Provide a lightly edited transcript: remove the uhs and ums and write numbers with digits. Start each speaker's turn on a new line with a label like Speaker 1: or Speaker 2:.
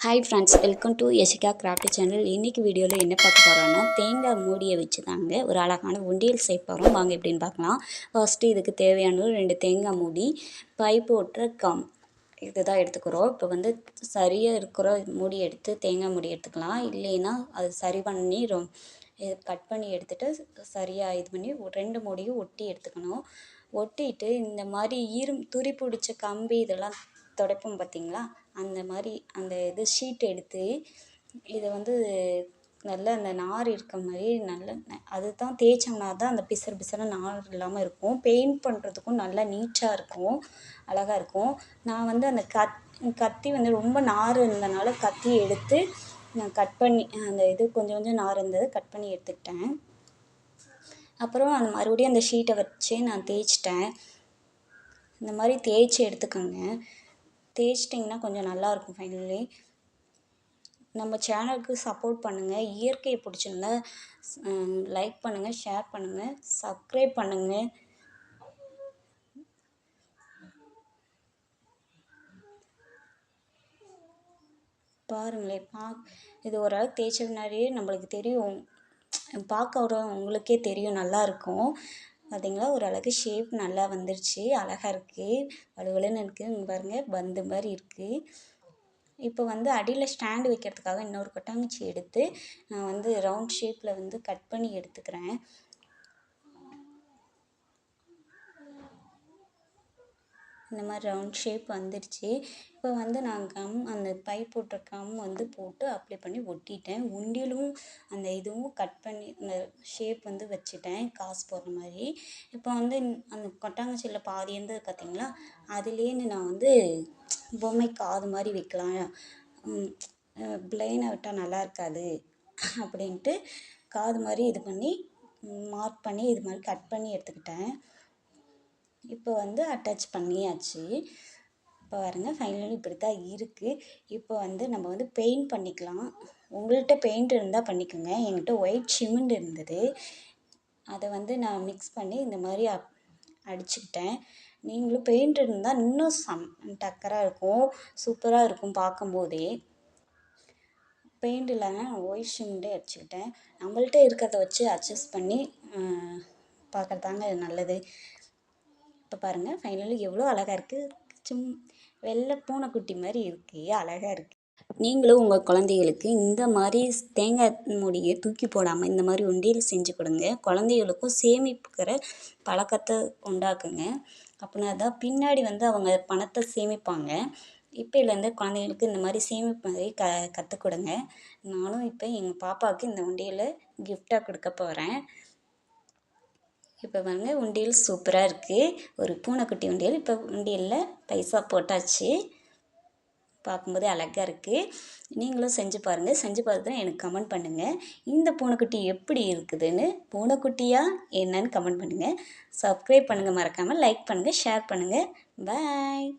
Speaker 1: Hi friends, welcome to Yashika craft channel. இன்றைக்கி வீடியோவில் என்ன பார்க்க போகிறோன்னா, தேங்காய் மூடியை வச்சு தாங்க ஒரு அழகான உண்டியல் செய்ய போகிறோம். வாங்க எப்படின்னு பார்க்கலாம். ஃபஸ்ட்டு இதுக்கு தேவையான 2 தேங்காய் மூடி, பைப்பு ஒட்டுற கம் இது தான் எடுத்துக்கிறோம். இப்போ வந்து சரியாக இருக்கிற மூடி எடுத்து தேங்காய் மூடி எடுத்துக்கலாம். இல்லைன்னா அது சரி பண்ணி கட் பண்ணி எடுத்துகிட்டு சரியாக இது பண்ணி 2 மூடியும் ஒட்டி எடுத்துக்கணும். ஒட்டிட்டு இந்த மாதிரி துரி பிடிச்ச கம்பி இதெல்லாம் துடைப்போம் பார்த்திங்களா, அந்த மாதிரி அந்த இது ஷீட் எடுத்து இதை வந்து நல்லா அந்த நார் இருக்க மாதிரி நல்ல அது தான் தேய்ச்சோம்னா தான் அந்த பிசறு நார் இல்லாமல் இருக்கும். பெயிண்ட் பண்ணுறதுக்கும் நல்லா நீட்டாக இருக்கும், அழகாக இருக்கும். நான் வந்து அந்த கத்தி வந்து ரொம்ப நார் இருந்தனால கத்தி எடுத்து நான் கட் பண்ணி அந்த இது கொஞ்சம் நார் இருந்தது கட் பண்ணி எடுத்துக்கிட்டேன். அப்புறம் அந்த மறுபடியும் அந்த ஷீட்டை வச்சு நான் தேய்ச்சிட்டேன். இந்த மாதிரி தேய்ச்சி எடுத்துக்கோங்க. தேய்ச்சிட்டிங்கன்னா கொஞ்சம் நல்லாயிருக்கும். ஃபைனலி நம்ம சேனலுக்கு சப்போர்ட் பண்ணுங்கள். இயற்கையை பிடிச்சிருந்தா லைக் பண்ணுங்கள், ஷேர் பண்ணுங்கள், சப்ஸ்கிரைப் பண்ணுங்கள். பாருங்களேன், இது ஓரளவுக்கு தேய்ச்ச பின்னாடியே நம்மளுக்கு தெரியும், பார்க்க உங்களுக்கே தெரியும், நல்லாயிருக்கும். பார்த்திங்களா, ஓரளவுக்கு ஷேப் நல்லா வந்துருச்சு, அழகாக இருக்குது, வலுவலுன்னு இருக்குது. இங்கே பாருங்கள், பந்து மாதிரி இருக்குது. இப்போ வந்து அடியில் ஸ்டாண்டு வைக்கிறதுக்காக இன்னொரு கொட்டாங்குச்சி எடுத்து நான் வந்து ரவுண்ட் ஷேப்பில் வந்து கட் பண்ணி எடுத்துக்கிறேன். இந்த மாதிரி ரவுண்ட் ஷேப் வந்துடுச்சு. இப்போ வந்து நான் அந்த பைப் போட்ட கம் வந்து போட்டு அப்ளை பண்ணி ஒட்டிட்டேன். உண்டியலும் அந்த இதுவும் கட் பண்ணி இந்த ஷேப் வந்து வச்சுட்டேன், காசு போடுற மாதிரி. இப்போ வந்து அந்த கொட்டாங்குச்சியில் பாதி இருந்தது பார்த்திங்களா, அதுலேருந்து நான் வந்து பொம்மை காது மாதிரி வைக்கலாம், பிளெயினாக விட்டால் நல்லா இருக்காது அப்படின்ட்டு காது மாதிரி இது பண்ணி மார்க் பண்ணி இது மாதிரி கட் பண்ணி எடுத்துக்கிட்டேன். இப்போ வந்து அட்டாச் பண்ணியாச்சு. இப்போ பாருங்கள், ஃபைனலி இப்படி தான் இருக்குது. இப்போ வந்து நம்ம வந்து பெயிண்ட் பண்ணிக்கலாம். உங்கள்கிட்ட பெயிண்ட் இருந்தால் பண்ணிக்கோங்க. என்கிட்ட ஒயிட் சிமெண்ட் இருந்தது, அதை வந்து நான் மிக்ஸ் பண்ணி இந்த மாதிரி அடிச்சுக்கிட்டேன். நீங்களும் பெயிண்ட் இருந்தால் இன்னும் டக்கராக இருக்கும், சூப்பராக இருக்கும் பார்க்கும்போதே. பெயிண்ட் இல்லைன்னா ஒயிட் சிமெண்ட்டே அடிச்சுக்கிட்டேன். நம்மள்கிட்ட இருக்கிறத வச்சு அட்ஜஸ்ட் பண்ணி பார்க்குறதாங்க நல்லது. இப்போ பாருங்கள், ஃபைனலி எவ்வளோ அழகாக இருக்குது. வெள்ளை பூனைக்குட்டி மாதிரி இருக்குது, அழகாக இருக்குது. நீங்களும் உங்கள் குழந்தைகளுக்கு இந்த மாதிரி தேங்காய் மூடியை தூக்கி போடாமல் இந்த மாதிரி உண்டியல் செஞ்சு கொடுங்க. குழந்தைகளுக்கும் சேமிப்புக்கிற பழக்கத்தை உண்டாக்குங்க. அப்படின்னா தான் பின்னாடி வந்து அவங்க பணத்தை சேமிப்பாங்க. இப்போலேருந்து குழந்தைங்களுக்கு இந்த மாதிரி சேமிப்பு மாதிரி கற்றுக் கொடுங்க. நானும் இப்போ எங்கள் பாப்பாவுக்கு இந்த உண்டியலை கிஃப்டாக கொடுக்க போகிறேன். இப்போ பாருங்கள், உண்டியல் சூப்பராக இருக்குது, ஒரு பூனைக்குட்டி உண்டியல். இப்போ உண்டியலில் பைசா போட்டாச்சு, பார்க்கும்போது அழகாக இருக்குது. நீங்களும் செஞ்சு பாருங்கள். செஞ்சு பார்த்துட்டு எனக்கு கமெண்ட் பண்ணுங்கள், இந்த பூனைக்குட்டி எப்படி இருக்குதுன்னு. பூனைக்குட்டியா என்னன்னு கமெண்ட் பண்ணுங்கள். சப்ஸ்கிரைப் பண்ணுங்கள், மறக்காமல் லைக் பண்ணுங்கள், ஷேர் பண்ணுங்கள். பாய்.